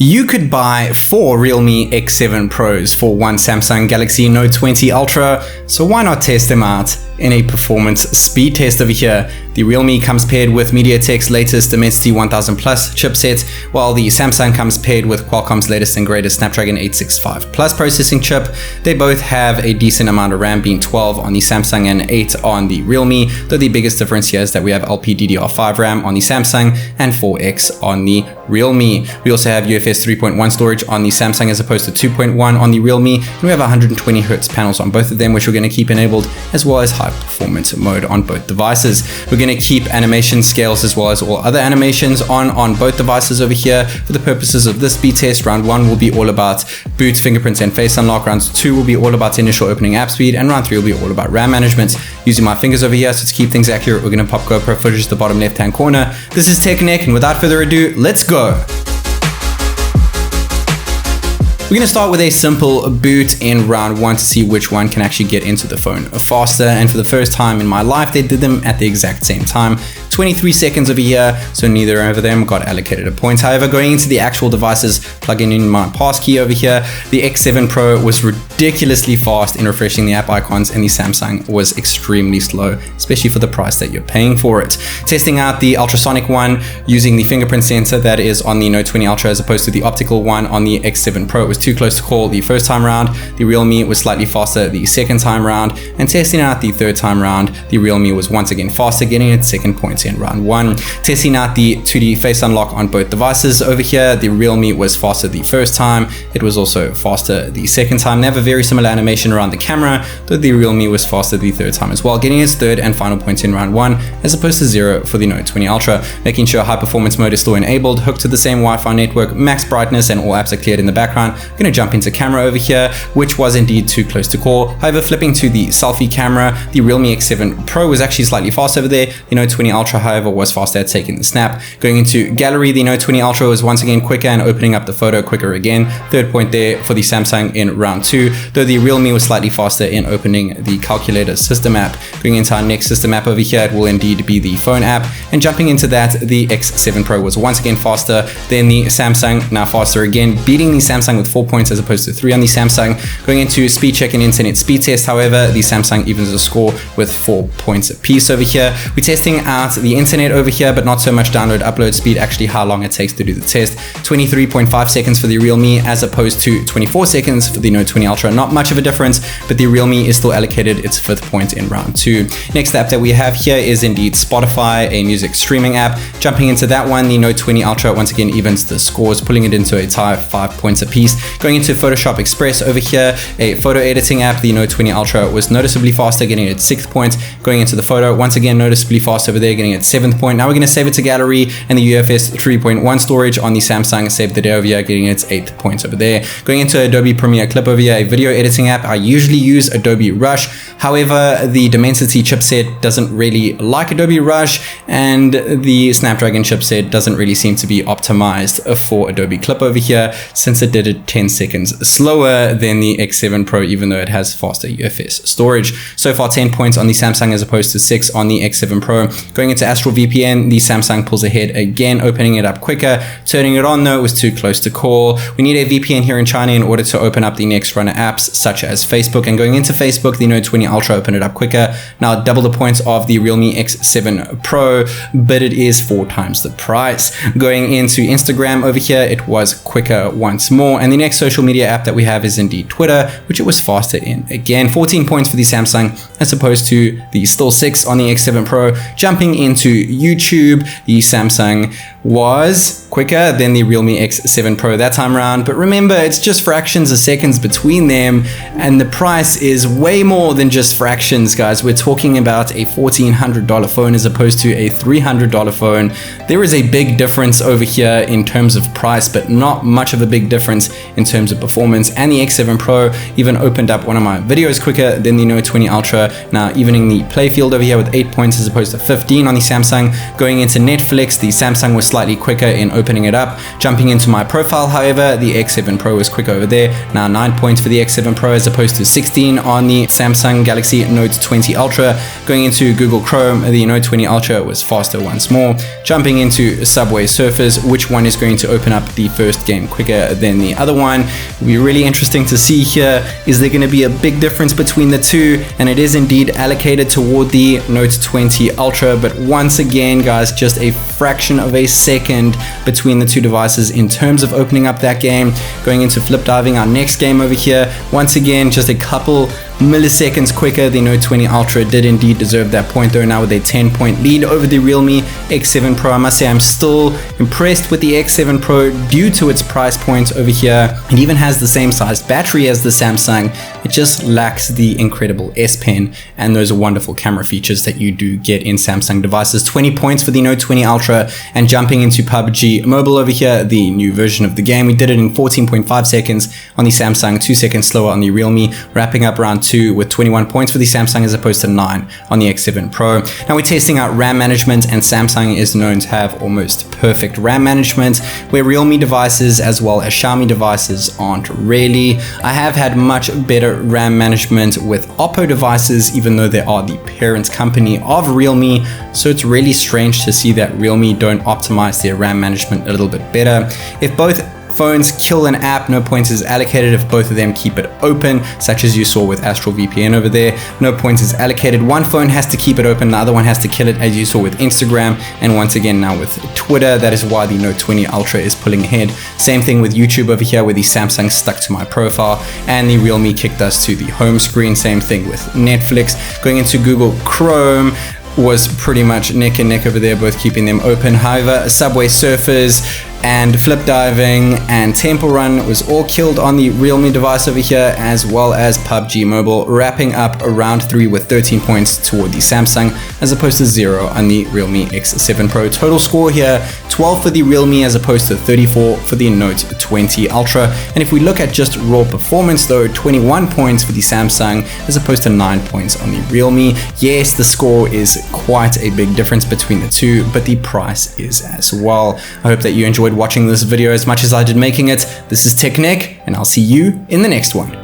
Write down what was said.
You could buy 4 Realme X7 Pros for one Samsung Galaxy Note 20 Ultra, so why not test them out in a performance speed test over here. The Realme comes paired with MediaTek's latest Dimensity 1000 Plus chipset, while the Samsung comes paired with Qualcomm's latest and greatest Snapdragon 865 Plus processing chip. They both have a decent amount of RAM, being 12 on the Samsung and 8 on the Realme, though the biggest difference here is that we have LPDDR5 RAM on the Samsung and 4X on the Realme. We also have UFS 3.1 storage on the Samsung as opposed to 2.1 on the Realme, and we have 120Hz panels on both of them, which we're going to keep enabled, as well as high performance mode on both devices. We're going to keep animation scales as well as all other animations on both devices over here. For the purposes of this speed test, round 1 will be all about boot, fingerprints, and face unlock. Round 2 will be all about initial opening app speed, and round 3 will be all about RAM management. Using my fingers over here, so to keep things accurate, we're going to pop GoPro footage to the bottom left hand corner. This is TechNick, and without further ado, let's go. We're going to start with a simple boot in round 1 to see which one can actually get into the phone faster, and for the first time in my life they did them at the exact same time. 23 seconds over here, so neither of them got allocated a point. However, going into the actual devices, plugging in my passkey over here, the X7 Pro was ridiculously fast in refreshing the app icons, and the Samsung was extremely slow, especially for the price that you're paying for it. Testing out the ultrasonic one using the fingerprint sensor that is on the Note 20 Ultra as opposed to the optical one on the X7 Pro, it was too close to call the first time round. The Realme was slightly faster the second time round, and testing out the third time round, the Realme was once again faster, getting its second points in round 1. Testing out the 2D face unlock on both devices over here, the Realme was faster the first time, it was also faster the second time. They have a very similar animation around the camera, though the Realme was faster the third time as well, getting its third and final points in round 1 as opposed to 0 for the Note 20 Ultra. Making sure high performance mode is still enabled, hooked to the same Wi-Fi network, max brightness, and all apps are cleared in the background. I'm going to jump into camera over here, which was indeed too close to call. However, flipping to the selfie camera, the Realme X7 Pro was actually slightly faster over there. The Note 20 Ultra, however, was faster at taking the snap. Going into gallery, the Note 20 Ultra was once again quicker and opening up the photo quicker again. Third point there for the Samsung in round 2, though the Realme was slightly faster in opening the calculator system app. Going into our next system app over here, it will indeed be the phone app, and jumping into that, the X7 Pro was once again faster than the Samsung, now faster again, beating the Samsung with 4 points as opposed to 3 on the Samsung. Going into speed check and internet speed test, however, the Samsung evens the score with 4 points apiece over here. We're testing out the internet over here, but not so much download upload speed, actually how long it takes to do the test. 23.5 seconds for the Realme as opposed to 24 seconds for the Note 20 Ultra. Not much of a difference, but the Realme is still allocated its 5th point in round 2. Next app that we have here is indeed Spotify, a music streaming app. Jumping into that one, the Note 20 Ultra once again evens the scores, pulling it into a tie of 5 points apiece. Going into Photoshop Express over here, a photo editing app, the Note 20 Ultra was noticeably faster, getting its 6th point. Going into the photo, once again noticeably fast over there, getting its 7th point. Now we're going to save it to gallery, and the UFS 3.1 storage on the Samsung saved the day over here, getting its 8th points over there. Going into Adobe Premiere Clip over here, a video editing app. I usually use Adobe Rush, however the Dimensity chipset doesn't really like Adobe Rush, and the Snapdragon chipset doesn't really seem to be optimized for Adobe Clip over here, since it did it 10 seconds slower than the X7 Pro, even though it has faster UFS storage. So far 10 points on the Samsung as opposed to 6 on the X7 Pro. Going into Astral VPN, the Samsung pulls ahead again, opening it up quicker. Turning it on though, it was too close to call. We need a VPN here in China in order to open up the next runner apps such as Facebook, and going into Facebook, the Note 20 Ultra opened it up quicker. Now double the points of the Realme X7 Pro, but it is 4 times the price. Going into Instagram over here, it was quicker once more, and the next social media app that we have is indeed Twitter, which it was faster in again. 14 points for the Samsung as opposed to the still 6 on the X7 Pro. Jumping into YouTube, the Samsung was quicker than the Realme X7 Pro that time around, but remember, it's just fractions of seconds between them, and the price is way more than just fractions, guys. We're talking about a $1,400 phone as opposed to a $300 phone. There is a big difference over here in terms of price, but not much of a big difference in terms of performance, and the X7 Pro even opened up one of my videos quicker than the Note 20 Ultra. Now evening the playfield over here with 8 points as opposed to 15 on the Samsung. Going into Netflix, the Samsung was slightly quicker in opening it up. Jumping into my profile, however, the X7 Pro is quicker over there. Now 9 points for the X7 Pro as opposed to 16 on the Samsung Galaxy Note 20 Ultra. Going into Google Chrome, the Note 20 Ultra was faster once more. Jumping into Subway Surfers, which one is going to open up the first game quicker than the other one? It'll be really interesting to see here. Is there going to be a big difference between the two? And it is indeed allocated toward the Note 20 Ultra, but once again, guys, just a fraction of a second between the two devices in terms of opening up that game. Going into Flip Diving, our next game over here, once again, just a couple milliseconds quicker. The Note 20 Ultra did indeed deserve that point though, now with a 10-point lead over the Realme X7 Pro. I must say I'm still impressed with the X7 Pro due to its price point over here. It even has the same size battery as the Samsung. It just lacks the incredible S Pen and those wonderful camera features that you do get in Samsung devices. 20 points for the Note 20 Ultra. And jumping into PUBG Mobile over here, the new version of the game, we did it in 14.5 seconds on the Samsung, 2 seconds slower on the Realme, wrapping up round 2 with 21 points for the Samsung as opposed to 9 on the X7 Pro. Now we're testing out RAM management, and Samsung is known to have almost perfect RAM management, where Realme devices as well as Xiaomi devices aren't really. I have had much better RAM management with Oppo devices, even though they are the parent company of Realme, so it's really strange to see that Realme don't optimize their RAM management a little bit better. If both phones kill an app, no points is allocated. If both of them keep it open, such as you saw with Astral VPN over there, no points is allocated. One phone has to keep it open, the other one has to kill it, as you saw with Instagram, and once again now with Twitter. That is why the Note 20 Ultra is pulling ahead. Same thing with YouTube over here, where the Samsung stuck to my profile and the Realme kicked us to the home screen. Same thing with Netflix. Going into Google Chrome was pretty much neck and neck over there, both keeping them open. However, Subway Surfers and Flip Diving and Temple Run was all killed on the Realme device over here, as well as PUBG Mobile, wrapping up round 3 with 13 points toward the Samsung as opposed to 0 on the Realme X7 Pro. Total score here, 12 for the Realme as opposed to 34 for the Note 20 Ultra. And if we look at just raw performance though, 21 points for the Samsung as opposed to 9 points on the Realme. Yes, the score is quite a big difference between the two, but the price is as well. I hope that you enjoyed watching this video as much as I did making it. This is TechNick, and I'll see you in the next one.